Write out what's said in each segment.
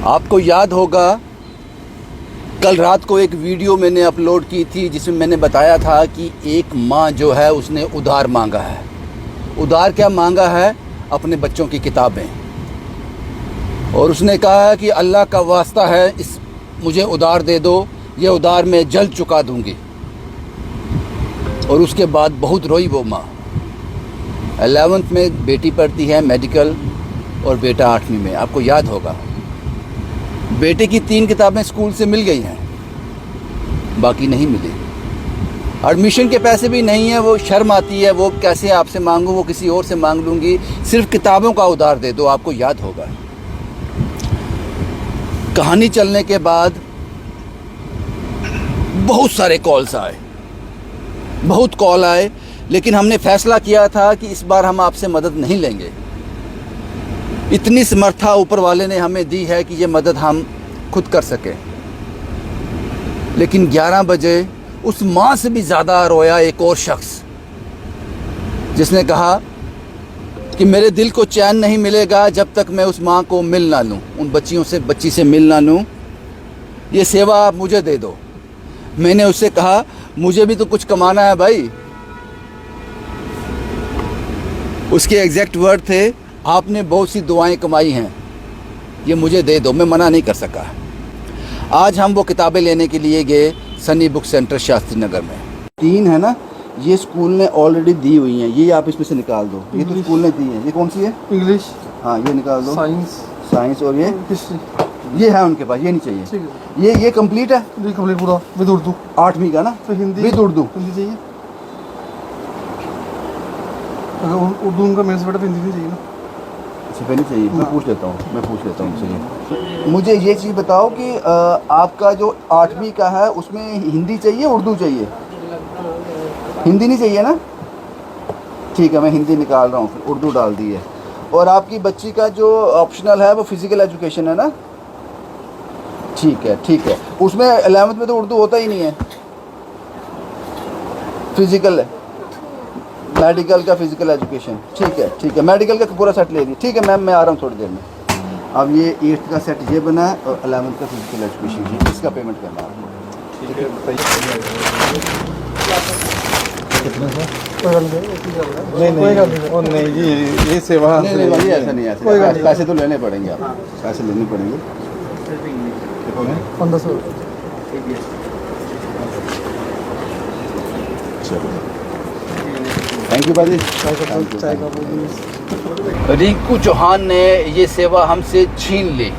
आपको याद होगा कल रात को एक वीडियो मैंने अपलोड की थी जिसमें मैंने बताया था कि एक माँ जो है उसने उधार मांगा है। उधार क्या मांगा है? अपने बच्चों की किताबें। और उसने कहा है कि अल्लाह का वास्ता है इस मुझे उधार दे दो, ये उधार मैं जल्द चुका दूंगी। और उसके बाद बहुत रोई वो माँ। 11th में बेटी पढ़ती है मेडिकल और बेटा 8वीं में। आपको याद होगा बेटे की 3 किताबें स्कूल से मिल गई हैं, बाकी नहीं मिली। एडमिशन के पैसे भी नहीं है। वो शर्म आती है, वो कैसे आपसे मांगूं, वो किसी और से मांग लूँगी, सिर्फ किताबों का उधार दे दो। आपको याद होगा कहानी चलने के बाद बहुत सारे कॉल्स आए, बहुत कॉल आए, लेकिन हमने फैसला किया था कि इस बार हम आपसे मदद नहीं लेंगे। इतनी समर्था ऊपर वाले ने हमें दी है कि ये मदद हम खुद कर सकें। लेकिन 11 बजे उस माँ से भी ज़्यादा रोया एक और शख्स, जिसने कहा कि मेरे दिल को चैन नहीं मिलेगा जब तक मैं उस माँ को मिल ना लूँ, उन बच्ची से मिल ना लूँ। ये सेवा आप मुझे दे दो। मैंने उससे कहा मुझे भी तो कुछ कमाना है भाई। उसके एग्जैक्ट वर्ड थे, आपने बहुत सी दुआएं कमाई हैं, ये मुझे दे दो। मैं मना नहीं कर सका। आज हम वो किताबें लेने के लिए गए सनी बुक सेंटर शास्त्री नगर में। 3 है ना, ये स्कूल ने ऑलरेडी दी हुई हैं, ये आप इसमें से निकाल दो। ये तो स्कूल ने दी है। ये कौन सी है? इंग्लिश। हाँ ये निकाल दो। साइंस और ये हिस्ट्री। ये है उनके पास, ये नहीं चाहिए। ये कंप्लीट है, कंप्लीट पूरा विद उर्दू। 8वीं का ना, तो हिंदी विद उर्दू। हिंदी चाहिए, अगर उर्दू उनका मेरे से बेटा हिंदी नहीं चाहिए ना। अच्छा नहीं चाहिए, मैं पूछ लेता हूँ उनसे। मुझे ये चीज़ बताओ कि आपका जो 8वीं का है उसमें हिंदी चाहिए उर्दू चाहिए? हिंदी नहीं चाहिए ना, ठीक है, मैं हिंदी निकाल रहा हूँ, फिर उर्दू डाल दी है। और आपकी बच्ची का जो ऑप्शनल है वो फिज़िकल एजुकेशन है ना, ठीक है। उसमें 11th में तो उर्दू होता ही नहीं है। फिज़िकल है, मेडिकल का फिज़िकल एजुकेशन, ठीक है। मेडिकल का पूरा सेट ले दी, ठीक है मैम, मैं आ रहा हूँ थोड़ी देर में। अब ये 8th का सेट ये बना है और 11th का फिज़िकल एजुकेशन, इसका पेमेंट करना है। ठीक है, बताइए कितना सर? नहीं जी, ये सेवा नहीं भाई, ऐसा नहीं है। पैसे तो लेने पड़ेंगे, आप पैसे लेने पड़ेंगे। 1500। थैंक यू भाजी। रिंकू चौहान ने ये सेवा हमसे छीन ली।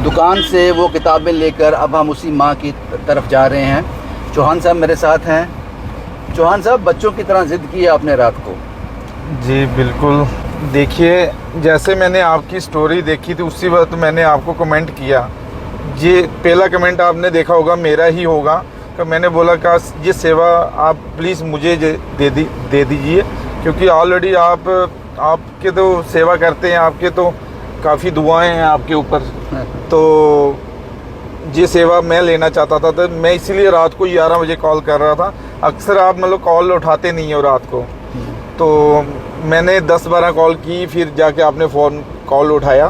दुकान से वो किताबें लेकर अब हम उसी माँ की तरफ जा रहे हैं। चौहान साहब मेरे साथ हैं। चौहान साहब, बच्चों की तरह ज़िद की है आपने रात को। जी बिल्कुल। देखिए, जैसे मैंने आपकी स्टोरी देखी थी उसी वक्त मैंने आपको कमेंट किया। ये पहला कमेंट आपने देखा होगा, मेरा ही होगा, कि मैंने बोला कि ये सेवा आप प्लीज़ मुझे दे दीजिए, क्योंकि ऑलरेडी आपके तो सेवा करते हैं, आपके तो काफ़ी दुआएं हैं आपके ऊपर, तो ये सेवा मैं लेना चाहता था। तो मैं इसीलिए रात को 11 बजे कॉल कर रहा था। अक्सर आप मतलब कॉल उठाते नहीं हो रात को, तो मैंने 10-12 कॉल की, फिर जाके आपने कॉल उठाया।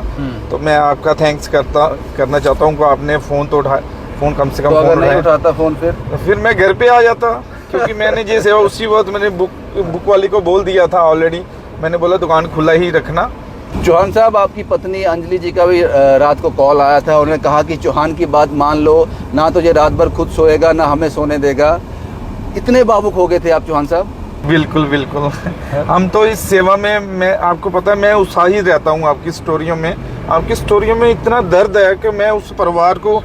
तो मैं आपका थैंक्स करना चाहता हूँ कि आपने फ़ोन तो उठाया। फ़ोन कम से कम, तो अगर नहीं उठाता फ़ोन फिर मैं घर पे आ जाता, क्योंकि मैंने ये सेवा उसी वक्त मैंने बुक वाली को बोल दिया था ऑलरेडी। मैंने बोला दुकान खुला ही रखना। चौहान साहब, आपकी पत्नी अंजलि जी का भी रात को कॉल आया था। उन्होंने कहा कि चौहान की बात मान लो, ना तो ये रात भर खुद सोएगा ना हमें सोने देगा। इतने भावुक हो गए थे आप चौहान साहब? बिल्कुल। हम तो इस सेवा में, मैं आपको पता है, मैं उत्साहित रहता हूँ आपकी स्टोरियों में। आपकी स्टोरियों में इतना दर्द है कि मैं उस परिवार को,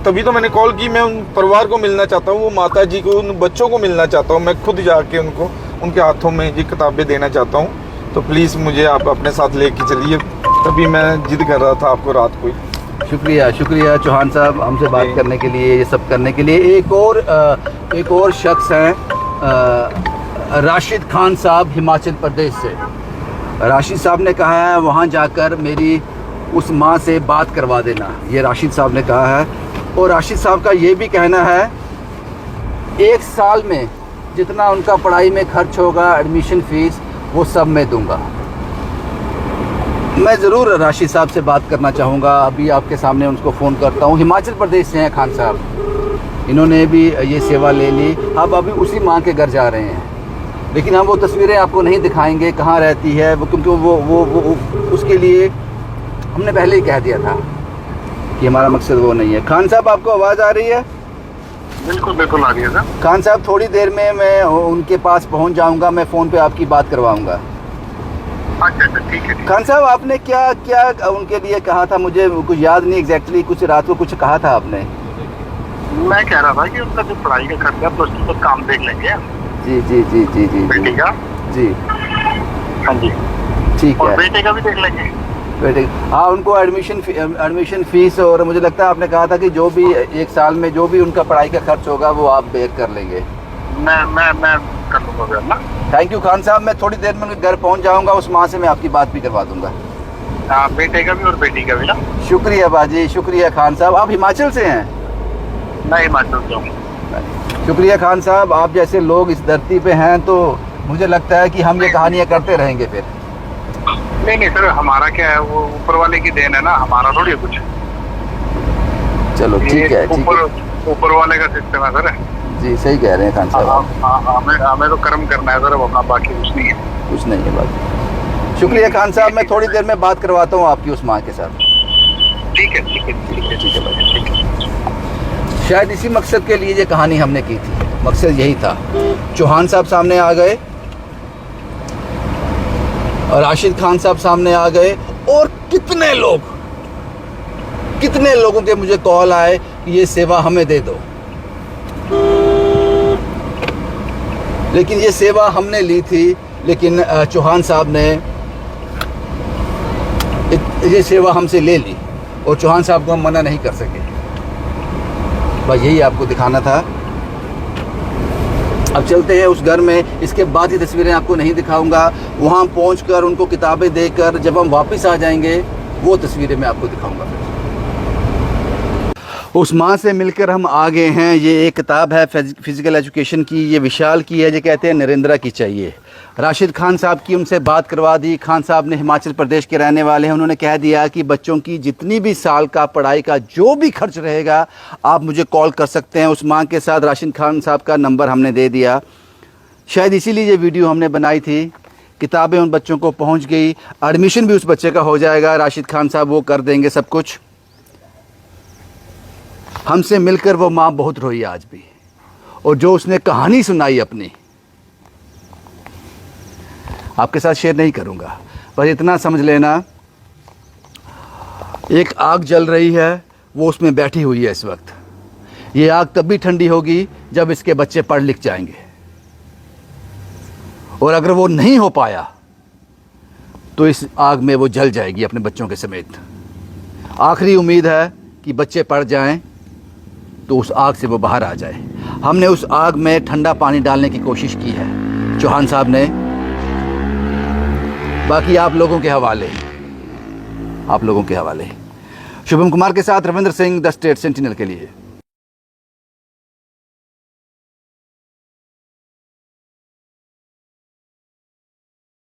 तभी तो मैंने कॉल की। मैं उन परिवार को मिलना चाहता हूँ, वो माता जी को, उन बच्चों को मिलना चाहता हूँ। मैं खुद जाके उनके हाथों में ये किताबें देना चाहता हूँ। तो प्लीज़ मुझे आप अपने साथ लेके चलिए, तभी मैं जिद कर रहा था आपको रात को ही। शुक्रिया चौहान साहब, हमसे बात करने के लिए, ये सब करने के लिए। एक और शख्स हैं, राशिद खान साहब, हिमाचल प्रदेश से। राशिद साहब ने कहा है वहाँ जाकर मेरी उस माँ से बात करवा देना, ये राशिद साहब ने कहा है। और राशिद साहब का ये भी कहना है 1 साल में जितना उनका पढ़ाई में खर्च होगा, एडमिशन फ़ीस, वो सब मैं दूंगा। मैं ज़रूर राशिद साहब से बात करना चाहूँगा। अभी आपके सामने उनको फ़ोन करता हूँ। हिमाचल प्रदेश से हैं खान साहब, इन्होंने भी ये सेवा ले ली। अब अभी उसी माँ के घर जा रहे हैं, लेकिन हम वो तस्वीरें आपको नहीं दिखाएंगे कहाँ रहती है वो, क्योंकि वो उसके लिए हमने पहले ही कह दिया था कि हमारा मकसद वो नहीं है। खान साहब, आपको आवाज़ आ रही है? बिल्कुल बिल्कुल आ रही है सर। खान साहब, थोड़ी देर में मैं उनके पास पहुँच जाऊँगा, मैं फ़ोन पे आपकी बात करवाऊँगा। अच्छा अच्छा, ठीक है। खान साहब, आपने क्या क्या उनके लिए कहा था? मुझे कुछ याद नहीं एग्जैक्टली, कुछ रात को कुछ कहा था आपने। मैं कह रहा था कि उनका जो पढ़ाई का खर्चा प्लस टू तक काम देख लेंगे। जी जी जी जी जी बेटी का। जी, हाँ जी, ठीक और है। बेटे का भी देख लेंगे। बेटे, हाँ, उनको एडमिशन फीस, और मुझे लगता है आपने कहा था कि जो भी एक साल में जो भी उनका पढ़ाई का खर्च होगा वो आप बेयर कर लेंगे। मैं कर लूँगा ना। थैंक यू खान साहब, मैं थोड़ी देर में उनके घर पहुंच जाऊंगा, उस माँ से मैं आपकी बात भी करवा दूंगा। हाँ, बेटे का भी और बेटी का भी ना। शुक्रिया बाजी, शुक्रिया खान साहब। आप हिमाचल से हैं? मैं हिमाचल से हूँ। शुक्रिया खान साहब, आप जैसे लोग इस धरती पे हैं तो मुझे लगता है कि हम ये कहानियाँ करते रहेंगे फिर। नहीं सर, हमारा क्या है, वो ऊपर वाले की देन है ना, हमारा थोड़ी है कुछ। चलो ठीक है, ठीक है। ऊपर वाले का सिस्टम है सर। जी, सही कह रहे हैं खान साहब। हमें तो कर्म करना है सर, अब अपना बाकी कुछ नहीं है। कुछ नहीं है बात। शुक्रिया खान साहब, मैं थोड़ी देर में बात करवाता हूँ आपकी उस माँ के साथ। ठीक है ठीक है ठीक है ठीक है भाई। ठीक है। शायद इसी मकसद के लिए ये कहानी हमने की थी, मकसद यही था। चौहान साहब सामने आ गए और राशिद खान साहब सामने आ गए, और कितने लोगों के मुझे कॉल आए कि ये सेवा हमें दे दो। लेकिन ये सेवा हमने ली थी, लेकिन चौहान साहब ने ये सेवा हमसे ले ली और चौहान साहब को हम मना नहीं कर सके। बस यही आपको दिखाना था। अब चलते हैं उस घर में। इसके बाद की तस्वीरें आपको नहीं दिखाऊंगा। वहाँ पहुँचकर उनको किताबें देकर जब हम वापस आ जाएंगे वो तस्वीरें मैं आपको दिखाऊंगा। उस माँ से मिलकर हम आ गए हैं। ये एक किताब है फिज़िकल एजुकेशन की, ये विशाल की है, जो कहते हैं नरेंद्रा की चाहिए। राशिद खान साहब की उनसे बात करवा दी। खान साहब ने हिमाचल प्रदेश के रहने वाले हैं। उन्होंने कह दिया कि बच्चों की जितनी भी साल का पढ़ाई का जो भी खर्च रहेगा आप मुझे कॉल कर सकते हैं। उस माँ के साथ राशिद खान साहब का नंबर हमने दे दिया। शायद इसीलिए ये वीडियो हमने बनाई थी। किताबें उन बच्चों को पहुँच गई, एडमिशन भी उस बच्चे का हो जाएगा। राशिद खान साहब वो कर देंगे सब कुछ। हमसे मिलकर वो माँ बहुत रोई आज भी, और जो उसने कहानी सुनाई अपनी, आपके साथ शेयर नहीं करूंगा, पर इतना समझ लेना, एक आग जल रही है, वो उसमें बैठी हुई है इस वक्त। ये आग तब भी ठंडी होगी जब इसके बच्चे पढ़ लिख जाएंगे, और अगर वो नहीं हो पाया तो इस आग में वो जल जाएगी अपने बच्चों के समेत। आखिरी उम्मीद है कि बच्चे पढ़ जाएं तो उस आग से वो बाहर आ जाए। हमने उस आग में ठंडा पानी डालने की कोशिश की है चौहान साहब ने। बाकी आप लोगों के हवाले। शुभम कुमार के साथ Ravindra Singh, the state sentinel के लिए।